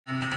Welcome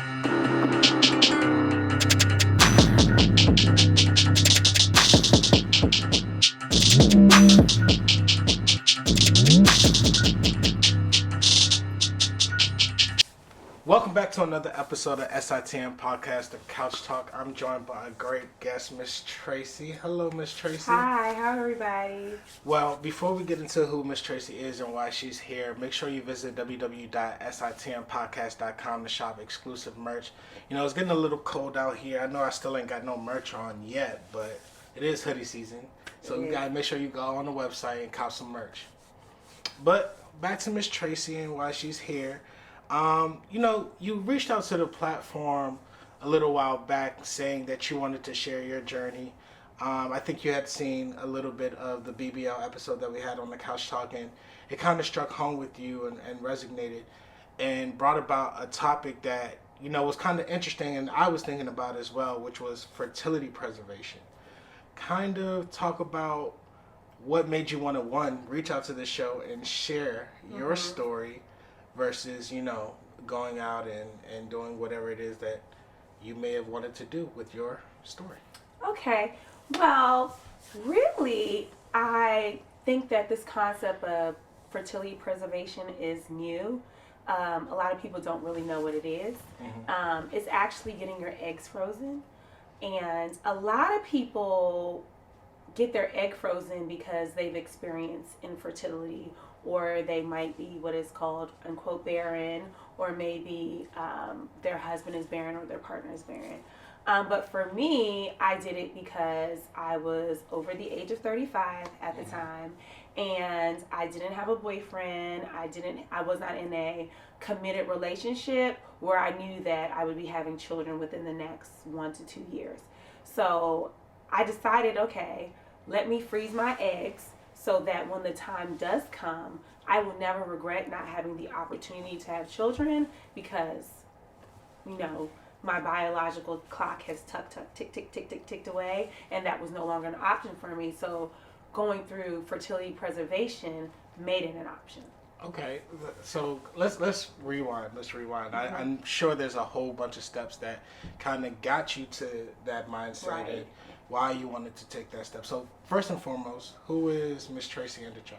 back to another episode of SitM Podcast, the Couch Talk. I'm joined by a great guest, Miss Tracy. Hello, Miss Tracy. Hi, how everybody? Well, before we get into who Miss Tracy is and why she's here, make sure you visit www.sitmpodcast.com to shop exclusive merch. You know, it's getting a little cold out here. I know I still ain't got no merch on yet, but it is hoodie season. So you gotta make sure you go on the website and cop some merch. But back to Miss Tracy and why she's here. You know, you reached out to the platform a little while back saying that you wanted to share your journey. I think you had seen a little bit of the BBL episode that we had on the Couch Talk, and it kind of struck home with you and resonated and brought about a topic that, you know, was kind of interesting and I was thinking about as well, which was fertility preservation. Kind of talk about what made you want to, one, reach out to this show and share your story versus, you know, going out and doing whatever it is that you may have wanted to do with your story. Okay, well, really, I think that this concept of fertility preservation is new. A lot of people don't really know what it is. It's actually getting your eggs frozen. And a lot of people get their egg frozen because they've experienced infertility, or they might be what is called, unquote, barren, or maybe their husband is barren or their partner is barren. But for me, I did it because I was over the age of 35 at the time, and I didn't have a boyfriend. I was not in a committed relationship where I knew that I would be having children within the next 1 to 2 years. So I decided, okay, let me freeze my eggs so that when the time does come, I will never regret not having the opportunity to have children, because, you know, my biological clock has ticked away, and that was no longer an option for me. So going through fertility preservation made it an option. Okay, so let's rewind. I'm sure there's a whole bunch of steps that kind of got you to that mindset and why you wanted to take that step. So first and foremost, who is Miss Tracy Indicho?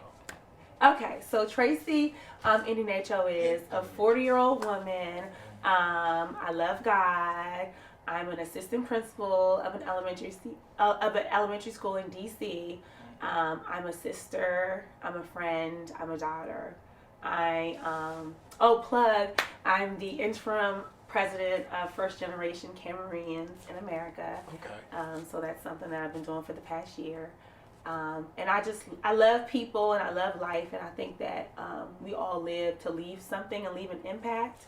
Okay, so Tracy Indicho is a 40-year-old woman. I love God. I'm an assistant principal of an elementary school in DC. I'm a sister. I'm a friend. I'm a daughter. I'm the interim president of First Generation Cameroonians in America. Okay. So that's something that I've been doing for the past year. And I love people and I love life, and I think that we all live to leave something and leave an impact.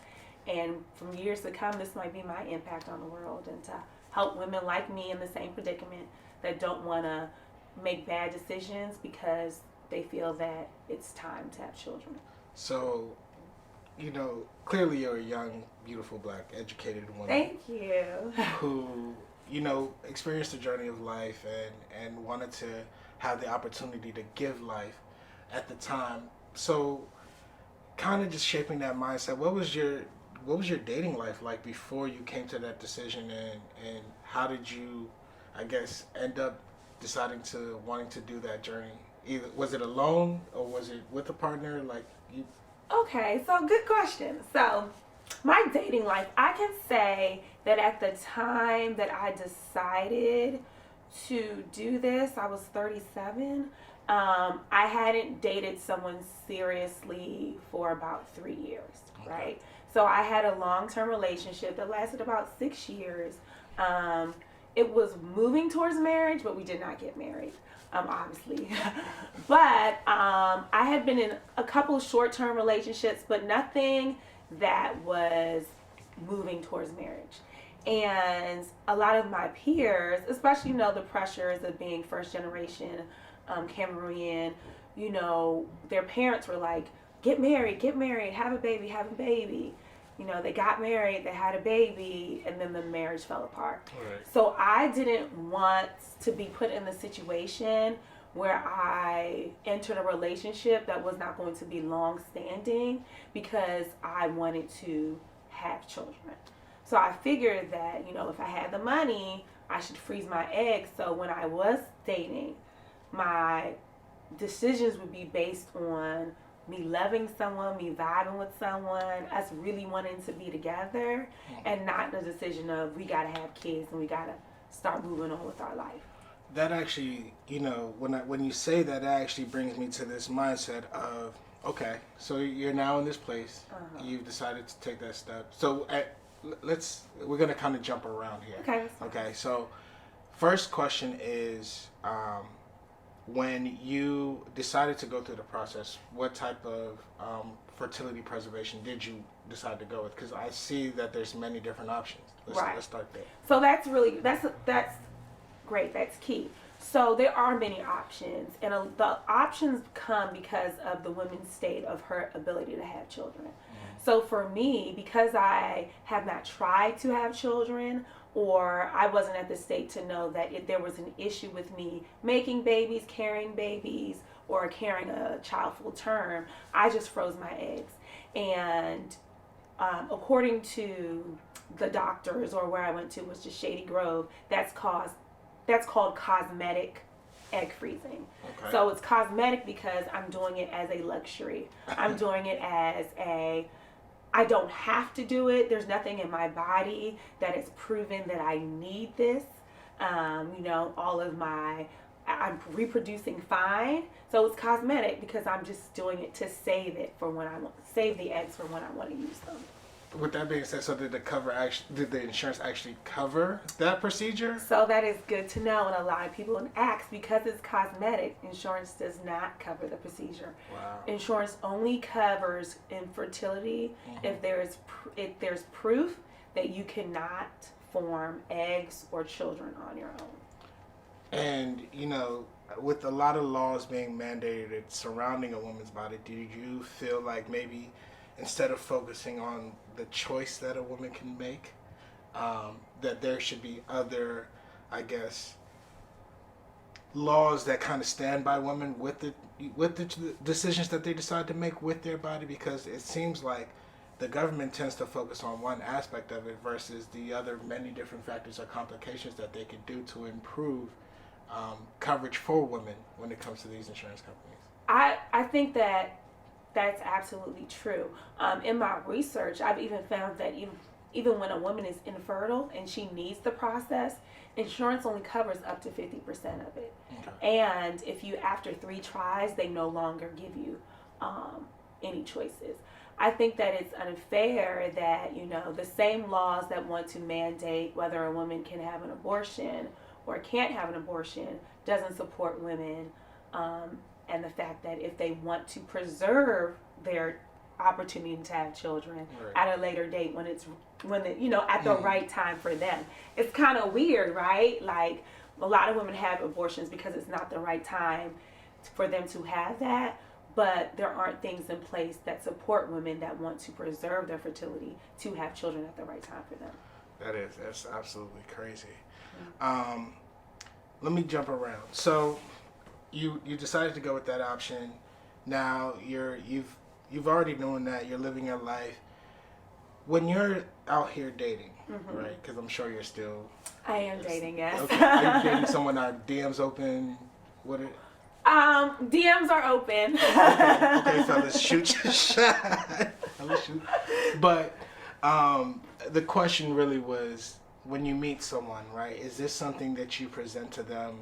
And from years to come, this might be my impact on the world, and to help women like me in the same predicament that don't want to make bad decisions because they feel that it's time to have children. So, you know, clearly you're a young, beautiful, black, educated woman. Thank you. Who, you know, experienced the journey of life and wanted to have the opportunity to give life at the time. So, kind of just shaping that mindset. What was your dating life like before you came to that decision, and how did you, I guess, end up deciding to wanting to do that journey? Either was it alone or was it with a partner? Like you. Okay, so good question. So my dating life, I can say that at the time that I decided to do this, I was 37. I hadn't dated someone seriously for about 3 years, right? So I had a long-term relationship that lasted about 6 years. It was moving towards marriage, but we did not get married, obviously. But I had been in a couple short-term relationships, but nothing that was moving towards marriage. And a lot of my peers, especially, you know, the pressures of being first generation Cameroonian, you know, their parents were like, get married, have a baby. You know, they got married, they had a baby, and then the marriage fell apart. Right. So I didn't want to be put in the situation where I entered a relationship that was not going to be long-standing because I wanted to have children. So I figured that, if I had the money, I should freeze my eggs. So when I was dating, my decisions would be based on me loving someone, me vibing with someone, us really wanting to be together, and not the decision of we got to have kids and we got to start moving on with our life. That actually, when you say that, that actually brings me to this mindset of, okay, so you're now in this place. You've decided to take that step. So we're going to kind of jump around here. Okay. So first question is, when you decided to go through the process, what type of fertility preservation did you decide to go with? Because I see that there's many different options. Let's start there. So that's great. That's key. So there are many options, and the options come because of the woman's state of her ability to have children. So for me, because I have not tried to have children, or I wasn't at the state to know that if there was an issue with me making babies, carrying babies, or carrying a child full term, I just froze my eggs. And according to the doctors, or where I went to was just Shady Grove, that's called cosmetic egg freezing. Okay. So it's cosmetic because I'm doing it as a luxury. I'm doing it as I don't have to do it. There's nothing in my body that is proven that I need this. I'm reproducing fine. So it's cosmetic because I'm just doing it to save the eggs for when I want to use them. With that being said, so did the insurance actually cover that procedure? So that is good to know, and a lot of people ask, because it's cosmetic, insurance does not cover the procedure. Wow. Insurance only covers infertility if there's proof that you cannot form eggs or children on your own. And with a lot of laws being mandated surrounding a woman's body, do you feel like maybe instead of focusing on the choice that a woman can make, that there should be other, I guess, laws that kind of stand by women with the decisions that they decide to make with their body? Because it seems like the government tends to focus on one aspect of it versus the other many different factors or complications that they could do to improve coverage for women when it comes to these insurance companies. I think that's absolutely true. In my research, I've even found that even when a woman is infertile and she needs the process, insurance only covers up to 50% of it. Okay. And if you, after 3 tries, they no longer give you any choices. I think that it's unfair that, the same laws that want to mandate whether a woman can have an abortion or can't have an abortion doesn't support women. And the fact that if they want to preserve their opportunity to have children at a later date when at the right time for them. It's kind of weird, right? Like, a lot of women have abortions because it's not the right time for them to have that, but there aren't things in place that support women that want to preserve their fertility to have children at the right time for them. That's absolutely crazy. Let me jump around. So you decided to go with that option. Now you've already known that you're living your life. When you're out here dating, right? Because I'm sure you're still. I am dating, yes. Okay. Are you dating someone? Are DMs open? DMs are open. Okay, fellas, shoot your shot. But the question really was, when you meet someone, right? Is this something that you present to them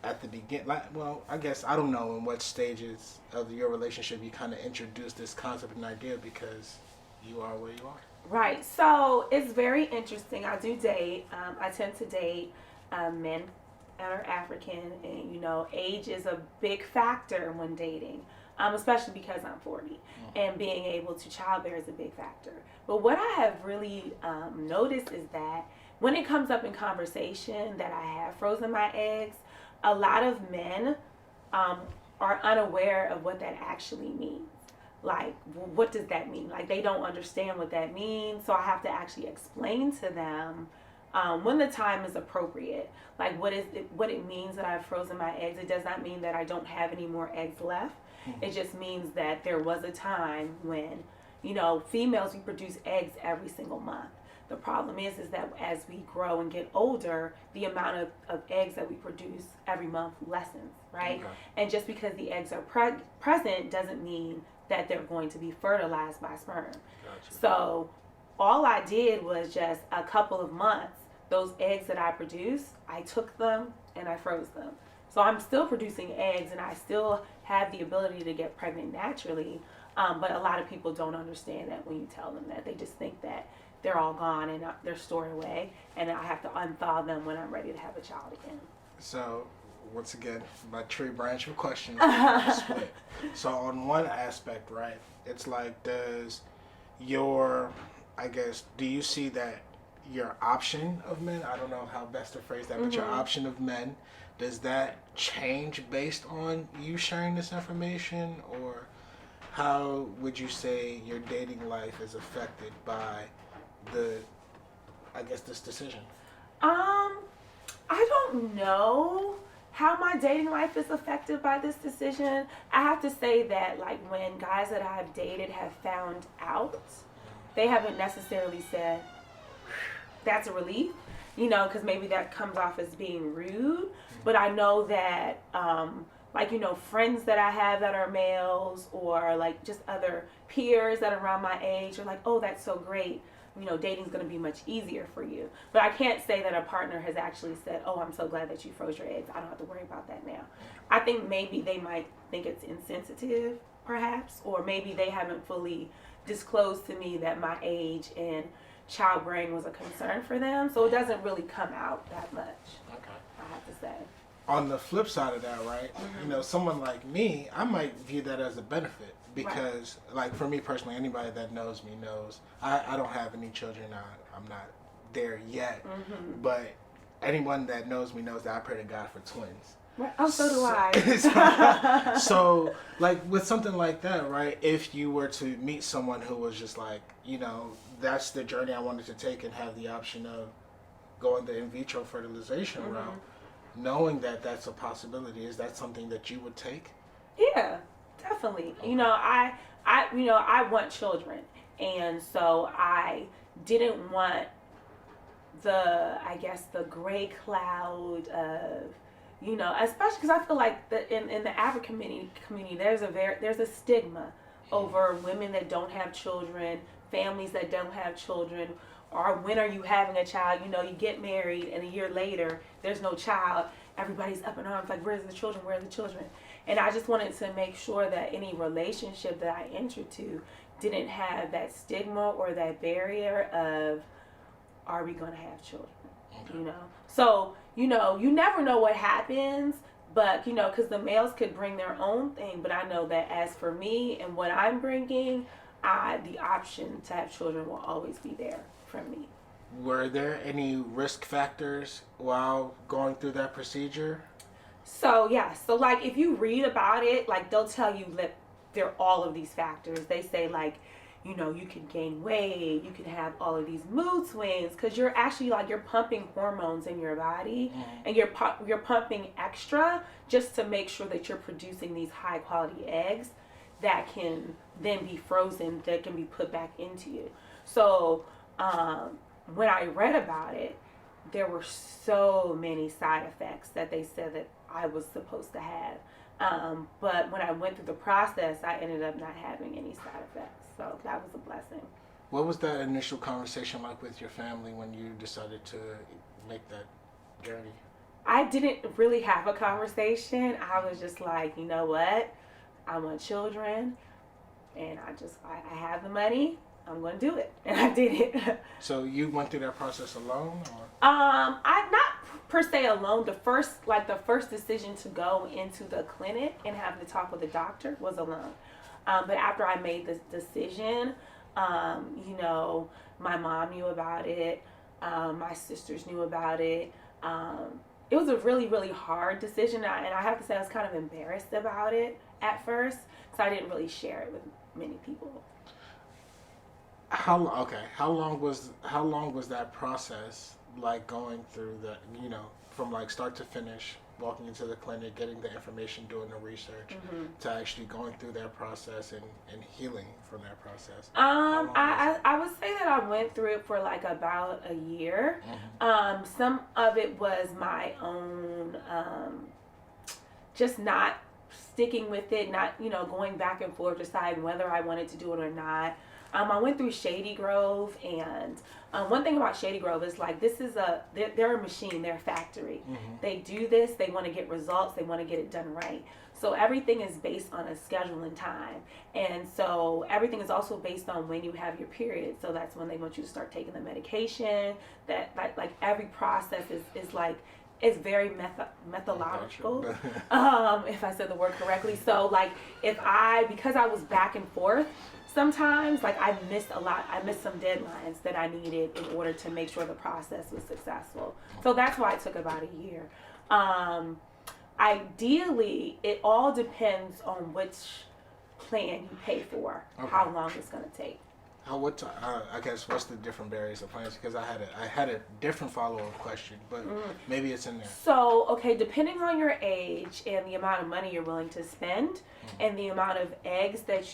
at the beginning? Well, I guess I don't know in what stages of your relationship you kind of introduce this concept and idea, because you are where you are. Right. So it's very interesting. I do date. I tend to date men that are African, and age is a big factor when dating, especially because I'm 40, and being able to childbear is a big factor. But what I have really noticed is that when it comes up in conversation that I have frozen my eggs, a lot of men are unaware of what that actually means. Like, what does that mean? Like, they don't understand what that means. So I have to actually explain to them when the time is appropriate. Like, what it means that I've frozen my eggs. It does not mean that I don't have any more eggs left. It just means that there was a time when, Females, we produce eggs every single month. The problem is that as we grow and get older, the amount of eggs that we produce every month lessens, right? Okay. And just because the eggs are present doesn't mean that they're going to be fertilized by sperm. Gotcha. So all I did was just a couple of months, those eggs that I produced, I took them and I froze them. So I'm still producing eggs and I still have the ability to get pregnant naturally. But a lot of people don't understand that when you tell them that. They just think that they're all gone and they're stored away, and I have to unthaw them when I'm ready to have a child again. So, once again, my tree branch of questions split. So, on one aspect, right, it's like, do you see that your option of men, I don't know how best to phrase that, but your option of men, does that change based on you sharing this information, or how would you say your dating life is affected by this decision? I don't know how my dating life is affected by this decision. I have to say that, like, when guys that I've dated have found out, they haven't necessarily said, that's a relief, because maybe that comes off as being rude. But I know that, friends that I have that are males, or like just other peers that are around my age are like, oh, that's so great. Dating's going to be much easier for you. But I can't say that a partner has actually said, oh, I'm so glad that you froze your eggs. I don't have to worry about that now. I think maybe they might think it's insensitive, perhaps, or maybe they haven't fully disclosed to me that my age and childbearing was a concern for them. So it doesn't really come out that much, Okay. I have to say. On the flip side of that, right, someone like me, I might view that as a benefit. Because, like, for me personally, anybody that knows me knows I don't have any children. I'm not there yet. But anyone that knows me knows that I pray to God for twins. Right. Oh, so do I. So, like, with something like that, right, if you were to meet someone who was just like, that's the journey I wanted to take and have the option of going the in vitro fertilization route, knowing that that's a possibility, is that something that you would take? Yeah. Definitely. Okay. I want children. And so I didn't want the gray cloud of, especially because I feel like in the African community, there's a stigma over women that don't have children, families that don't have children, or when are you having a child? You get married and a year later, there's no child. Everybody's up in arms, like, where's the children? Where are the children? And I just wanted to make sure that any relationship that I entered to didn't have that stigma or that barrier of, are we going to have children? Okay. So, you never know what happens, but, because the males could bring their own thing. But I know that as for me and what I'm bringing, the option to have children will always be there for me. Were there any risk factors while going through that procedure? So, yeah. So, like, if you read about it, like, they'll tell you that there are all of these factors. They say, like, you can gain weight, you can have all of these mood swings, because you're actually, like, you're pumping hormones in your body, and you're pumping extra just to make sure that you're producing these high-quality eggs that can then be frozen, that can be put back into you. So, when I read about it, there were so many side effects that they said that I was supposed to have. But when I went through the process, I ended up not having any side effects. So that was a blessing. What was that initial conversation like with your family when you decided to make that journey? I didn't really have a conversation. I was just like, you know what? I want children, and I have the money. I'm going to do it. And I did it. So you went through that process alone? Or? I'm not per se alone. The first decision to go into the clinic and have to talk with the doctor was alone. But after I made this decision, my mom knew about it. My sisters knew about it. It was a really, really hard decision. And I have to say I was kind of embarrassed about it at first. So I didn't really share it with many people. How long was that process, like, going through the, from like start to finish, walking into the clinic, getting the information, doing the research, to actually going through that process and healing from that process? I would say that I went through it for like about a year. Some of it was my own, just not sticking with it, not, going back and forth, deciding whether I wanted to do it or not. I went through Shady Grove, and one thing about Shady Grove is like, they're a machine, they're a factory. They do this, they want to get results, they want to get it done right. So everything is based on a schedule and time. And so everything is also based on when you have your period. So that's when they want you to start taking the medication. That like every process is like, it's very methodological, if I said the word correctly. So like because I was back and forth, sometimes like I missed some deadlines that I needed in order to make sure the process was successful. So that's why it took about a year. Ideally, it all depends on which plan you pay for, how long it's going to take. I guess what's the different barriers of plans? Because I had a different follow-up question, but maybe it's in there. So, depending on your age and the amount of money you're willing to spend, and the amount of eggs that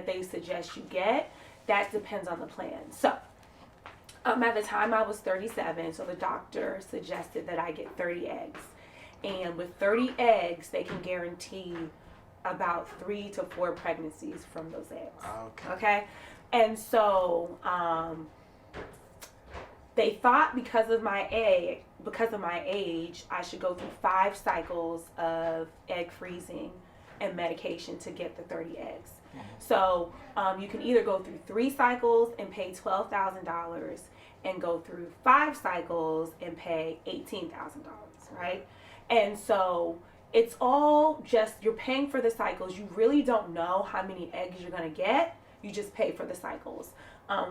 they suggest you get, that depends on the plan. So, at the time I was 37, so the doctor suggested that I get 30 eggs. And with 30 eggs, they can guarantee about 3 to 4 pregnancies from those eggs. Okay? And so they thought because of my age, I should go through 5 cycles of egg freezing and medication to get the 30 eggs. So you can either go through 3 cycles and pay $12,000 and go through 5 cycles and pay $18,000, right? And so it's all just, you're paying for the cycles. You really don't know how many eggs you're going to get. You just pay for the cycles.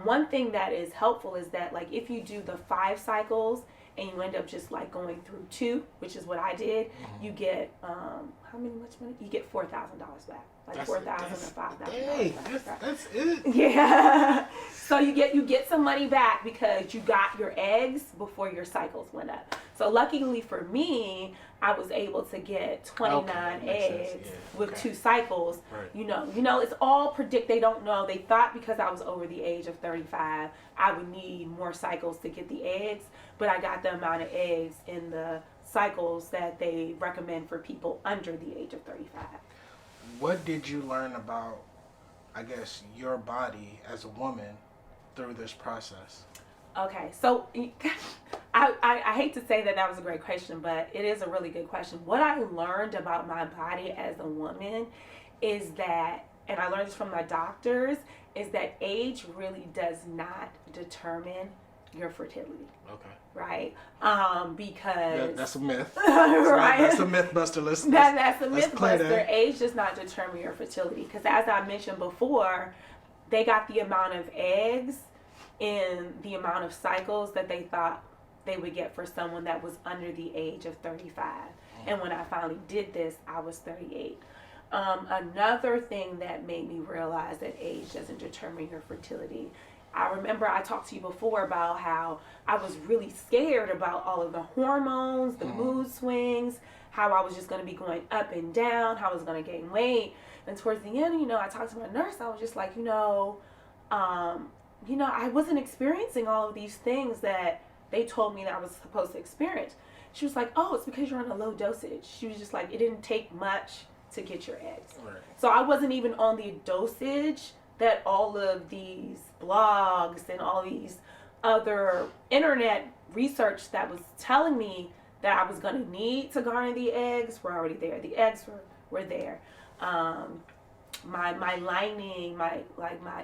One thing that is helpful is that like if you do the 5 cycles and you end up just like going through 2, which is what I did, you get much money? You get $4,000 back. Like $4,000 or $5,000. Hey, that's it. Yeah. So you get some money back because you got your eggs before your cycles went up. So luckily for me, I was able to get 29 eggs with 2 cycles. Right. It's all they don't know. They thought because I was over the age of 35, I would need more cycles to get the eggs, but I got the amount of eggs in the cycles that they recommend for people under the age of 35. What did you learn about, I guess, your body as a woman through this process? Okay, so I hate to say that was a great question, but it is a really good question. What I learned about my body as a woman is that, and I learned this from my doctors, is that age really does not determine your fertility. Okay. Right? Because that's a myth. Right? That's a myth buster. That's a myth buster. Age does not determine your fertility. Because as I mentioned before, they got the amount of eggs in the amount of cycles that they thought they would get for someone that was under the age of 35. And when I finally did this, I was 38. Another thing that made me realize that age doesn't determine your fertility. I remember I talked to you before about how I was really scared about all of the hormones, the mood swings, how I was just going to be going up and down, how I was going to gain weight. And towards the end, I talked to my nurse. I was just like, I wasn't experiencing all of these things that they told me that I was supposed to experience. She was like, oh, it's because you're on a low dosage. She was just like, it didn't take much to get your eggs. Right. So I wasn't even on the dosage that all of these blogs and all these other internet research that was telling me that I was going to need to garner the eggs were already there. The eggs were there. My lining, my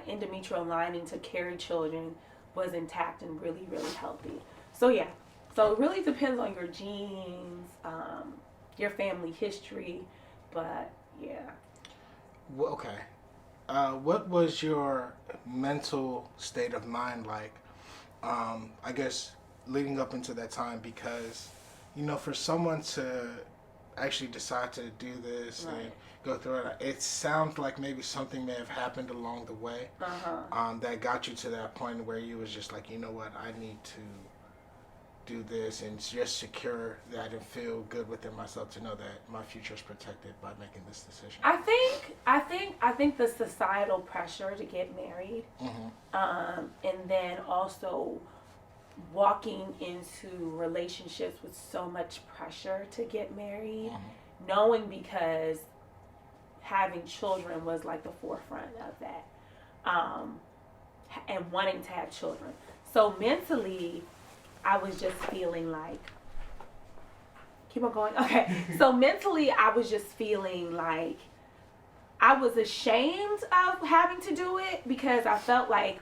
endometrial lining to carry children was intact and really, really healthy. So yeah, so it really depends on your genes, your family history, but yeah. Well, okay. What was your mental state of mind like, I guess, leading up into that time? Because, for someone to actually decide to do this and go through it, it sounds like maybe something may have happened along the way that got you to that point where you was just like, you know what, I need to do this and just secure that and feel good within myself to know that my future is protected by making this decision? I think the societal pressure to get married, and then also walking into relationships with so much pressure to get married, knowing because having children was like the forefront of that, and wanting to have children. So mentally, I was just feeling like, keep on going. Okay. So mentally, I was just feeling like I was ashamed of having to do it because I felt like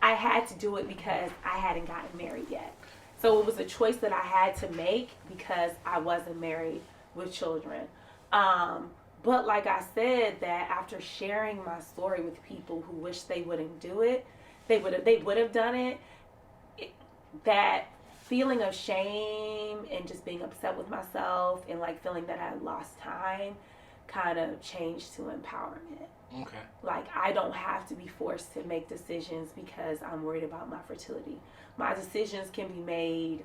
I had to do it because I hadn't gotten married yet. So it was a choice that I had to make because I wasn't married with children. But like I said, that after sharing my story with people who wish they wouldn't do it, they would have done it. That feeling of shame and just being upset with myself and like feeling that I had lost time kind of changed to empowerment. Okay. Like, I don't have to be forced to make decisions because I'm worried about my fertility. My decisions can be made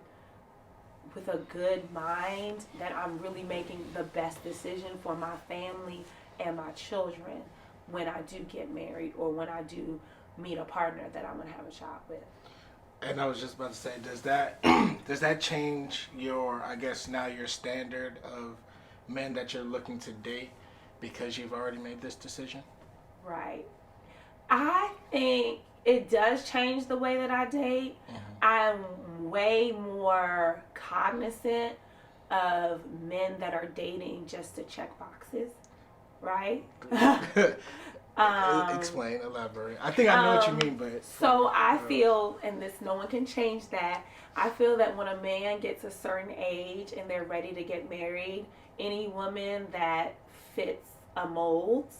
with a good mind, that I'm really making the best decision for my family and my children when I do get married or when I do meet a partner that I'm going to have a child with. And I was just about to say, does that does that change your, I guess now, your standard of men that you're looking to date because you've already made this decision? Right. I think it does change the way that I date. I'm way more cognizant of men that are dating just to check boxes, right? Explain, elaborate. I think I know what you mean, but... So I feel, and this, no one can change that, I feel that when a man gets a certain age and they're ready to get married, any woman that fits a mold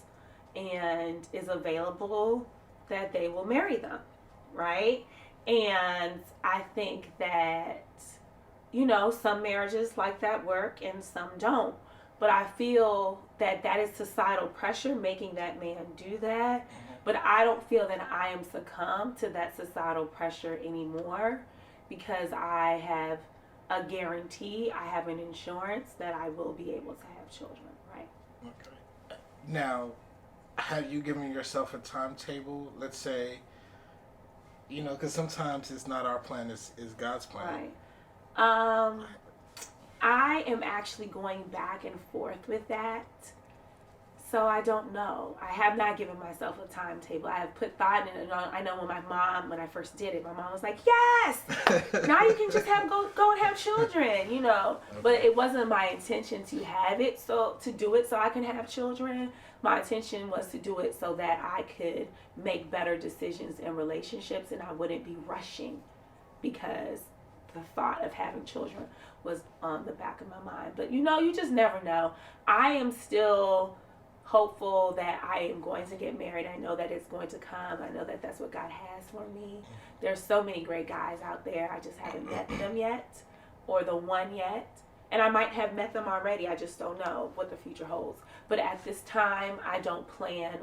and is available, that they will marry them, right? And I think that, you know, some marriages like that work and some don't. But I feel that that is societal pressure making that man do that. But I don't feel that I am succumbed to that societal pressure anymore because I have a guarantee, I have an insurance that I will be able to have children, right? Okay. Now, have you given yourself a timetable? Let's say, you know, because sometimes it's not our plan, it's God's plan. Right. I am actually going back and forth with that. So I don't know. I have not given myself a timetable. I have put thought in it. I know when I first did it, my mom was like, yes, now you can just go and have children, you know. Okay. But it wasn't my intention to have it, to do it so I can have children. My intention was to do it so that I could make better decisions in relationships and I wouldn't be rushing because the thought of having children was on the back of my mind. But you know, you just never know. I am still hopeful that I am going to get married. I know that it's going to come. I know that that's what God has for me. There's so many great guys out there. I just haven't met them yet, or the one yet. And I might have met them already. I just don't know what the future holds. But at this time, I don't plan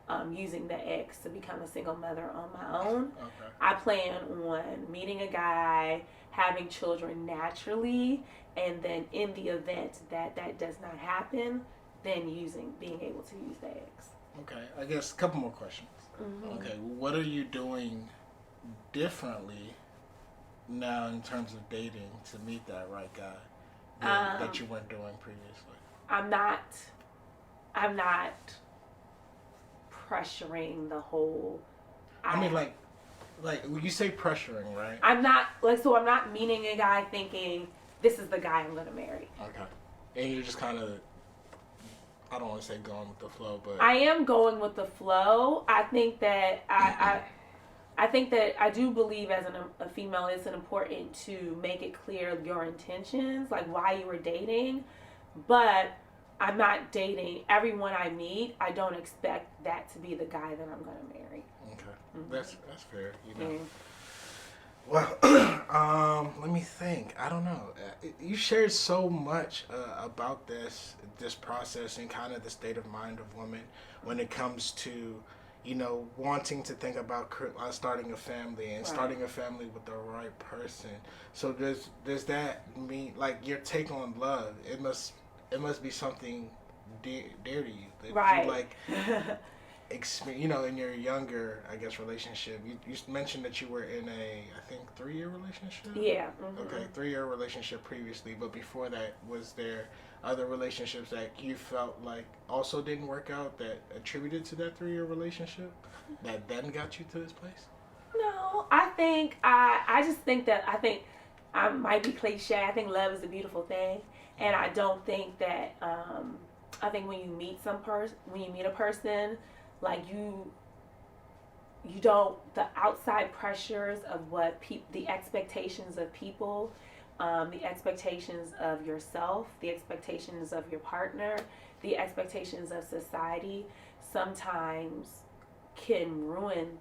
on using the X to become a single mother on my own. Okay. I plan on meeting a guy, having children naturally, and then in the event that that does not happen, then being able to use the X. Okay, I guess a couple more questions. Okay, what are you doing differently now in terms of dating to meet that right guy that you weren't doing previously? I'm not pressuring the whole. I mean, like you say pressuring, right? I'm not meeting a guy thinking this is the guy I'm gonna marry. Okay, and you're just kind of, I don't want to say going with the flow, but I am going with the flow. I think that I think that I do believe as a female, it's important to make it clear your intentions, like why you were dating. But I'm not dating everyone I meet. I don't expect that to be the guy that I'm going to marry. Okay, that's fair. You know. Well, let me think. I don't know. You shared so much about this process and kind of the state of mind of women when it comes to, wanting to think about starting a family and starting a family with the right person. So does that mean, like, your take on love? It must be something dear to you. That you, like, in your younger, I guess, relationship. You mentioned that you were in I think 3-year relationship. Yeah. Okay, 3-year relationship previously, but before that, was there other relationships that you felt like also didn't work out that attributed to that 3-year relationship that then got you to this place? No, I think I just think that I might be cliche. I think love is a beautiful thing, and I don't think that I think when you meet a person, like you don't, the outside pressures of what the expectations of people, the expectations of yourself, the expectations of your partner, the expectations of society sometimes can ruin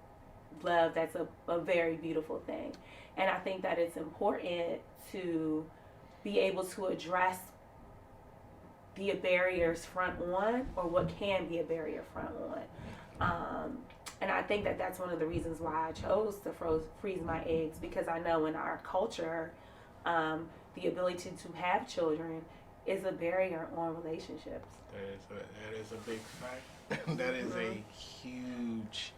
love. That's a very beautiful thing. And I think that it's important to be able to address the barriers front on, or what can be a barrier front on. And I think that that's one of the reasons why I chose to freeze my eggs, because I know in our culture, the ability to have children is a barrier on relationships. That is a big fact. That is a huge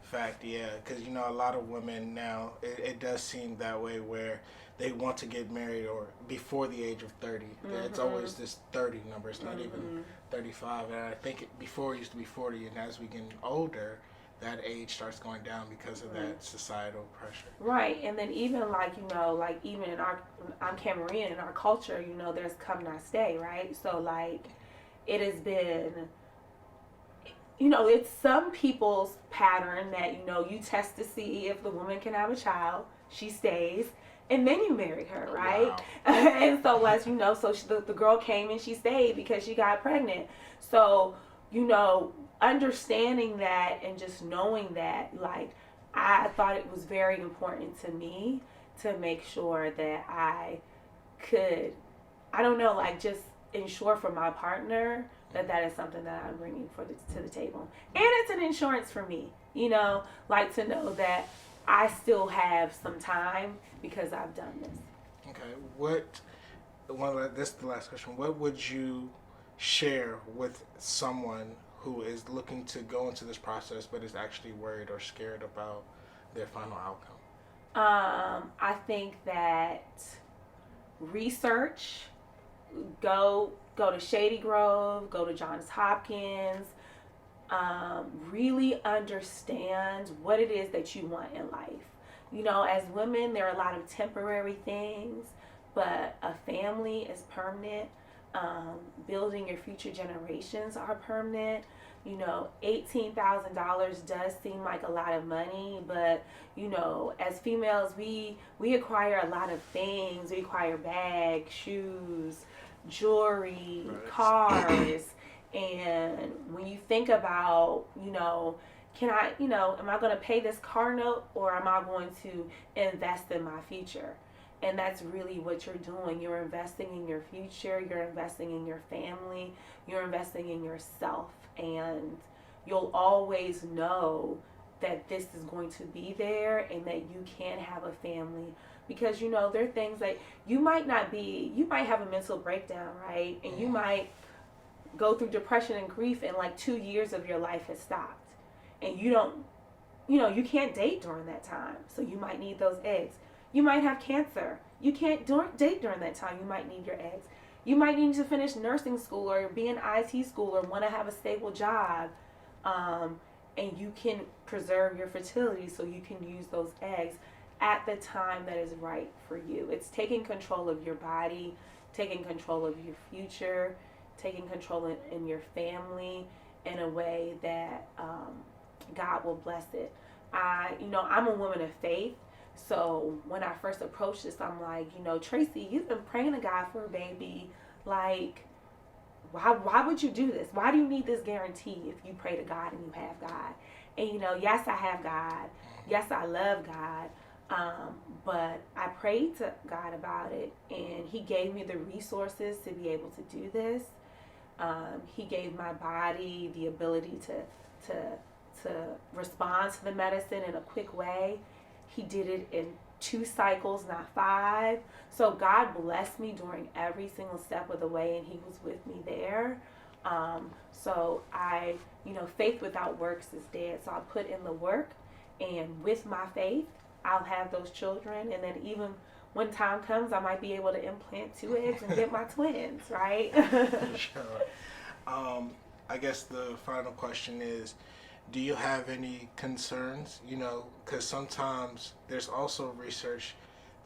fact, yeah. Because, a lot of women now, it does seem that way, where they want to get married or before the age of 30. It's always this 30 number. It's not even 35. And I think before it used to be 40. And as we get older, that age starts going down because of that societal pressure. Right. And then even even in I'm Cameroonian, in our culture, there's come not stay, right? So like it has been, it's some people's pattern that, you test to see if the woman can have a child, she stays, and then you marry her, right? Wow. And so as the girl came and she stayed because she got pregnant. So, understanding that and just knowing that, like, I thought it was very important to me to make sure that I could, just ensure for my partner that is something that I'm bringing to the table. And it's an insurance for me, to know that I still have some time because I've done this. Okay. This is the last question. What would you share with someone who is looking to go into this process but is actually worried or scared about their final outcome? I think that research, go to Shady Grove, go to Johns Hopkins, really understand what it is that you want in life. As women, there are a lot of temporary things, but a family is permanent. Building your future generations are permanent. $18,000 does seem like a lot of money, but as females, we acquire a lot of things. We acquire bags, shoes, jewelry, cars, and when you think about, can I, am I going to pay this car note, or am I going to invest in my future? And that's really what you're doing. You're investing in your future. You're investing in your family. You're investing in yourself. And you'll always know that this is going to be there and that you can have a family. Because, there are things that you might have a mental breakdown, right? And you might go through depression and grief, and like 2 years of your life has stopped. And you can't date during that time. So you might need those eggs. You might have cancer. You can't date during that time. You might need your eggs. You might need to finish nursing school or be in IT school or want to have a stable job. And you can preserve your fertility so you can use those eggs at the time that is right for you. It's taking control of your body, taking control of your future, taking control in your family in a way that God will bless it. I'm a woman of faith. So when I first approached this, I'm like, Tracy, you've been praying to God for a baby. Like, why would you do this? Why do you need this guarantee if you pray to God and you have God? And, yes, I have God. Yes, I love God. But I prayed to God about it, and He gave me the resources to be able to do this. He gave my body the ability to respond to the medicine in a quick way. He did it in 2 cycles, not 5. So God blessed me during every single step of the way, and he was with me there. So I, faith without works is dead. So I put in the work, and with my faith, I'll have those children. And then even when time comes, I might be able to implant 2 eggs and get my twins, right? Sure. I guess the final question is, do you have any concerns? Because sometimes there's also research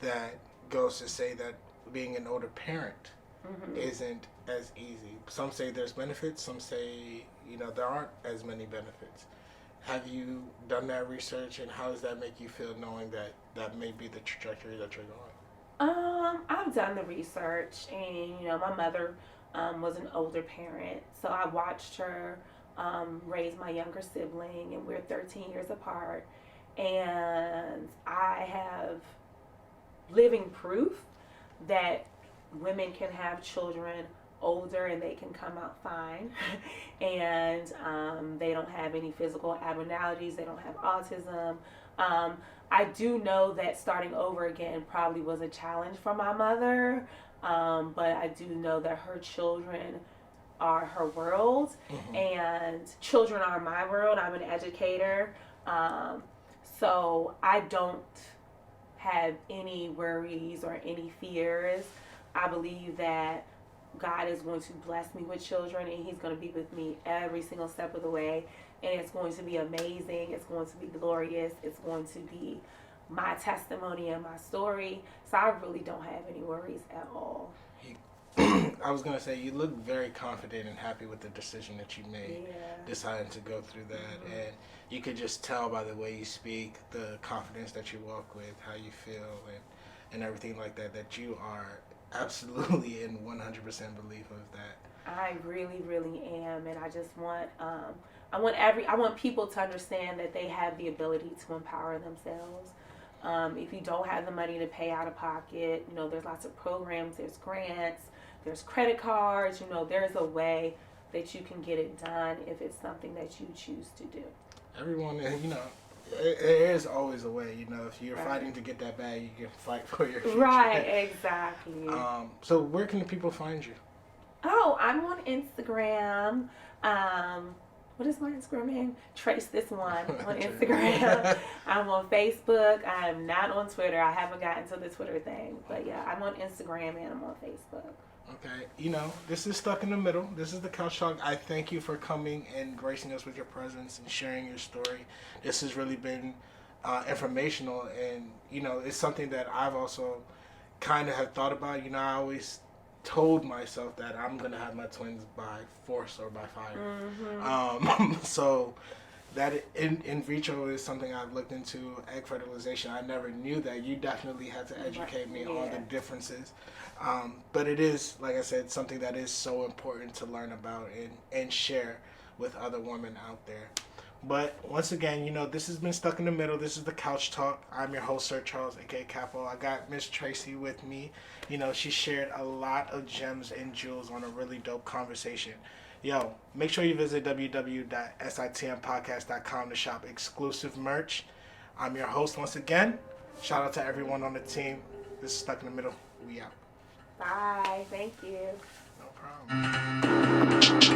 that goes to say that being an older parent isn't as easy. Some say there's benefits, some say, there aren't as many benefits. Have you done that research, and how does that make you feel knowing that that may be the trajectory that you're going? I've done the research, and, my mother was an older parent, so I watched her raise my younger sibling, and we're 13 years apart, and I have living proof that women can have children older and they can come out fine, and they don't have any physical abnormalities, they don't have autism. I do know that starting over again probably was a challenge for my mother, but I do know that her children are her world, and children are my world. I'm an educator, so I don't have any worries or any fears. I believe that God is going to bless me with children, and he's going to be with me every single step of the way, and it's going to be amazing, it's going to be glorious, it's going to be my testimony and my story. So I really don't have any worries at all. I was going to say, you look very confident and happy with the decision that you made, deciding to go through that. And you could just tell by the way you speak, the confidence that you walk with, how you feel, and everything like that, that you are absolutely in 100% belief of that. I really, really am. And I just want, I want people to understand that they have the ability to empower themselves. If you don't have the money to pay out of pocket, there's lots of programs, there's grants, there's credit cards, there's a way that you can get it done if it's something that you choose to do. Everyone, there is always a way, if you're fighting to get that bag, you can fight for your future. Right, exactly. So where can the people find you? Oh, I'm on Instagram. What is my Instagram name? Trace this one on Instagram. I'm on Facebook. I'm not on Twitter. I haven't gotten to the Twitter thing. But yeah, I'm on Instagram and I'm on Facebook. Okay. This is Stuck in the Middle. This is the Couch Talk. I thank you for coming and gracing us with your presence and sharing your story. This has really been informational, and, it's something that I've also kind of have thought about. I always told myself that I'm going to have my twins by force or by fire. So that in vitro is something I've looked into. Egg fertilization, I never knew that. You definitely had to educate me on the differences. But it is, like I said, something that is so important to learn about and share with other women out there. But once again, this has been Stuck in the Middle. This is the Couch Talk. I'm your host, Sir Charles, aka Capo. I got Miss Tracy with me. She shared a lot of gems and jewels on a really dope conversation. Make sure you visit www.sitmpodcast.com to shop exclusive merch. I'm your host once again. Shout out to everyone on the team. This is Stuck in the Middle. We out. Bye. Thank you. No problem.